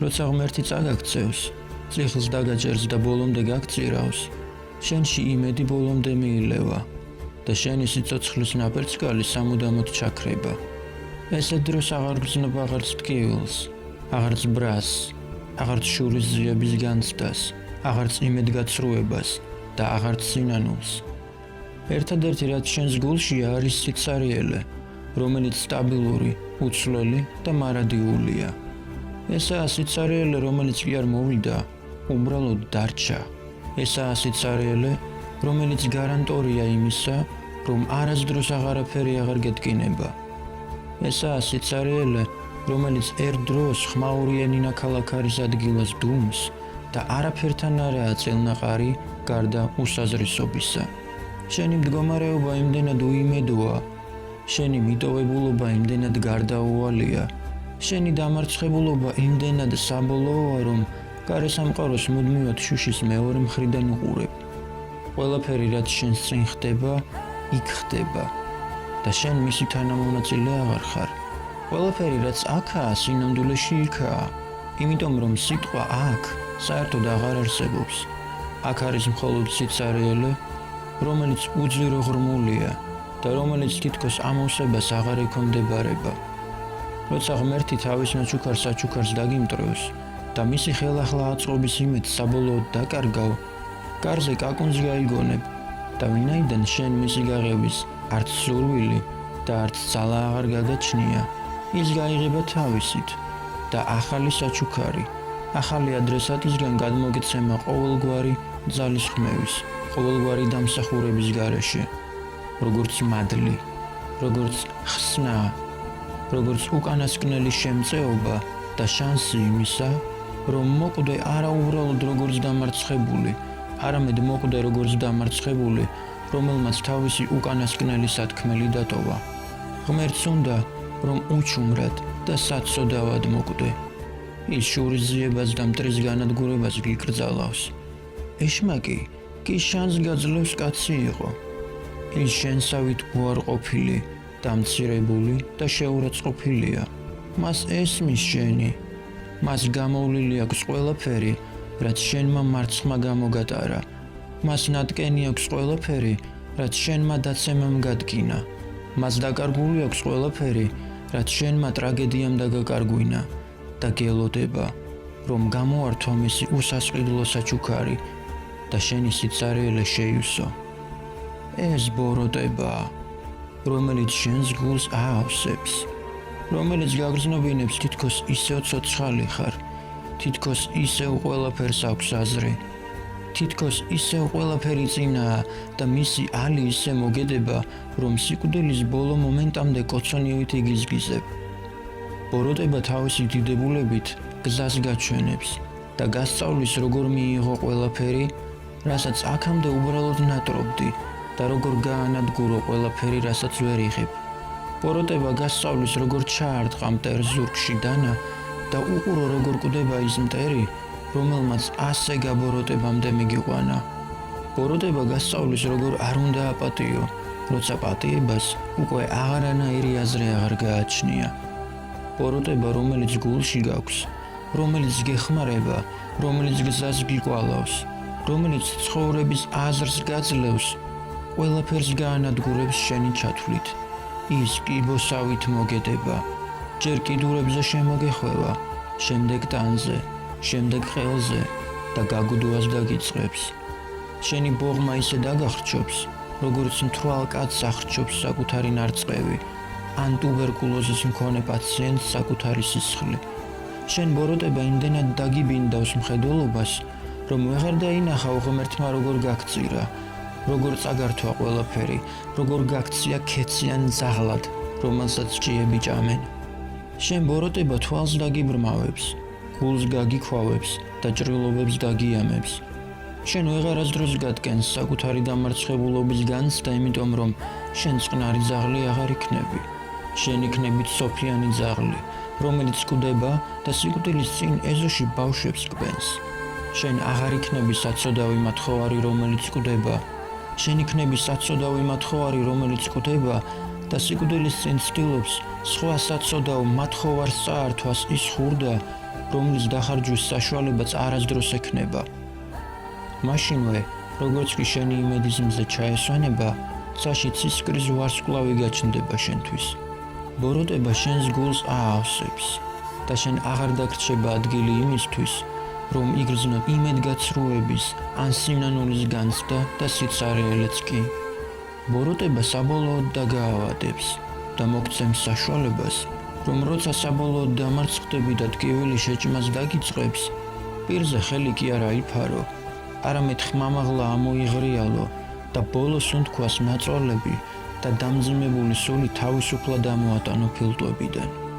როცა ღმერთი წაგაქცევს, წიხლს დაგაჭერს და ბოლომდე გაგწირავს, შენში იმედი ბოლომდე მიილევა და შენი სიცოცხლის ნაპერწკალი სამუდამოდ ჩაქრება. ესეთ დროს აღარ გრძნობ აღარც ტკივილს, აღარც ბრას, აღარც შურის ზიების განცდას, აღარც იმედგაცრუებას და აღარც სინანულს. ერთადერთი რაც შენს გულშია არის სიცარიელე, რომელიც სტაბილური, უცვლელი და მარადიულია. ესაა სიცარიელე, რომელიც კი არ მოვიდა, უბრალოდ დარჩა. ესაა სიცარიელე, რომელიც გარანტორია იმისა, რომ არასდროს აღარაფერი აღარ გეტკინება. ესაა სიცარიელე, რომელიც ერთ დროს ხმაურიანი ნაქალაქარის ადგილას დუმს და არაფერთან არაა წელნაყარი გარდა უსაზრისობისა. შენი მდგომარეობა იმდენად უიმედოა, შენი მიტოვებულობა იმდენად გარდაუვალია, შენი დამარცხებულობა იმდენად საბოლოოა, რომ გარესამყაროს მუდმივად შუშის მეორე მხრიდან უყურებ. ყველაფერი, რაც შენს წინ ხდება, იქ ხდება და შენ მისი თანამონაწილე აღარ ხარ. ყველაფერი, რაც აქაა, სინამდვილეში იქაა, იმიტომ რომ სიტყვა აქ საერთოდ აღარ არსებობს. აქ არის მხოლოდ სიცარიელე, რომელიც უძვირო ღრმულია და რომელიც თითქოს ამოვსებას აღარ ექვემდებარება. როცა ღმერთი თავის საჩუქარს დაგიმტრევს და მისი ხელახლა აწყობის იმედს საბოლოოდ დაკარგავ, კარზე კაკუნძი გაიგონებ და ვინაიდან შენ მისი გაღების არც სურვილი და არც ძალა აღარ გადაჩნია, ის გაიღება თავისით და ახალი საჩუქარი, ახალი ადრესატისგან გადმოგეცემა ყოველგვარი ძალისხმევის, ყოველგვარი დამსახურების გარეშე, როგორც მადლი, როგორც ხსნა, როგორც უკანასკნელი შემწეობა და შანსი იმისა, რომ მოკვდე არა უბრალოდ როგორც დამარცხებული, არამედ მოკვდე როგორც დამარცხებული, რომელმაც თავისი უკანასკნელი სათქმელი დატოვა. ღმერთს უნდა, რომ უჩუმრად და საცოდავად მოკვდე. ის შურისძიებას და მტრის განადგურებას გიკრძალავს. ეშმაკი კი შანს გაძლევს კაცი იყო. ის შენსავით უარყოფილი, დამცირებული და შეურაცხყოფილია. მას ესმის შენი, მას გამოვლილი აქვს ყველაფერი, რაც შენმა მარცხმა გამოგატარა. მას ნატკენი აქვს ყველაფერი, რაც შენმა დაცემამ გადკინა. მას დაკარგული აქვს ყველაფერი, რაც შენმა ტრაგედიამ დაგაკარგვინა და გელოდება, რომ გამოართვა მისი უსასყიდლო საჩუქარი და შენი სიცარიელე შეივსო. ეს ბოროტებაა, რომელიც შენს გულს აავსებს, რომელიც გაგრძნობინებს თითქოს ისევ ცოცხალი ხარ, თითქოს ისევ ყველაფერს აქვს აზრი, თითქოს ისევ ყველაფერი წინაა და მისი ალი ისე მოგედება, რომ სიკვდილის ბოლო მომენტამდე კოცონივით იგიზგიზებ. ბოროტება თავისი დიდებულებით გზას გაჩვენებს და გასწავლის როგორ მიიღო ყველაფერი, რასაც აქამდე უბრალოდ ნატრობდი და როგორ გაანადგურო ყველაფერი, რასაც ვერ იღებ. ბოროტება გასწავლის როგორ ჩაარტყა მტერ ზურგში დანა და უყურო როგორ კვდება ის მტერი, რომელმაც ასე გაბოროტებამდე მიგიყვანა. ბოროტება გასწავლის როგორ არ უნდა აპატიო, როცა პატიებას უკვე აღარანაირი აზრი აღარ გააჩნია. ბოროტება, რომელიც გულში გაქვს, რომელიც გეხმარება, რომელიც გზას გიკვალავს, რომელიც ცხოვრების აზრს გაძლევს, ყველაფერს გაანადგურებს შენი ჩათვლით. ის კიბოსავით მოგედება, ჯერ კიდურებზე შემოგეხვევა, შემდეგ ტანზე, შემდეგ ყელზე და გაგუდვას დაგიწყებს. შენი ბოღმა ისე დაგახრჩობს, როგორც მთვრალ კაცს ახრჩობს საკუთარი ნარწყევი, ან ტუბერკულოზის მქონე პაციენტს საკუთარი სისხლი. შენ ბოროტება იმდენად დაგიბინდავს მხედველობას, რომ ვეღარ დაინახავ ღმერთმა როგორ გაგწირა, როგორ წაგართვა ყველაფერი, როგორ გაქცია ქეციან ძაღლად, რომელსაც ჭიები ჭამენ. შენ ბოროტება თვალს დაგიბრმავებს, გულს გაგიქვავებს და ჭრილობებს დაგიამებს. შენ ვეღარასდროს გატკენს საკუთარი დამარცხებულობის განცდა, იმიტომ რომ შენ წყნარი ძაღლი აღარ იქნები. შენ იქნები სოფიანი ძაღლი, რომელიც კვდება და სიკვდილის წინ ეზოში ბავშვებს კვენს. შენ აღარ იქნები საცოდავი მათხოვარი, რომელიც კვდება. შენ იქნები საცოდავი მათხოვარი, რომელიც კვდება და სიკვდილის წინ ცდილობს სხვა საცოდავ მათხოვარს წაართვას ის ხურდა, რომლის დახარჯვის საშუალებაც არასდროს ექნება. მაშინვე, როგორც კი შენი იმედის მზე ჩაესვენება, წაში ცისკრის ვარსკვლავი გაჩნდება შენთვის. ბოროტება შენს გულს აავსებს და შენ აღარ დაგრჩება ადგილი იმისთვის, რომ იგრძნო იმედგაცრუების ან სინანულის განცდა და სიცარიელეც კი. ბოროტება საბოლოოდ დაგაავადებს და მოგცემს საშუალებას, რომ როცა საბოლოოდ დამარცხდები და ტკივილი შეჭმას დაგიწყებს, პირზე ხელი კი არ აიფარო, არამედ ხმამაღლა ამოიღრიალო და ბოლოს უნთქვას ნაწოლები და დამძიმებული სული თავისუფლად ამოატანო ფილტვებიდან.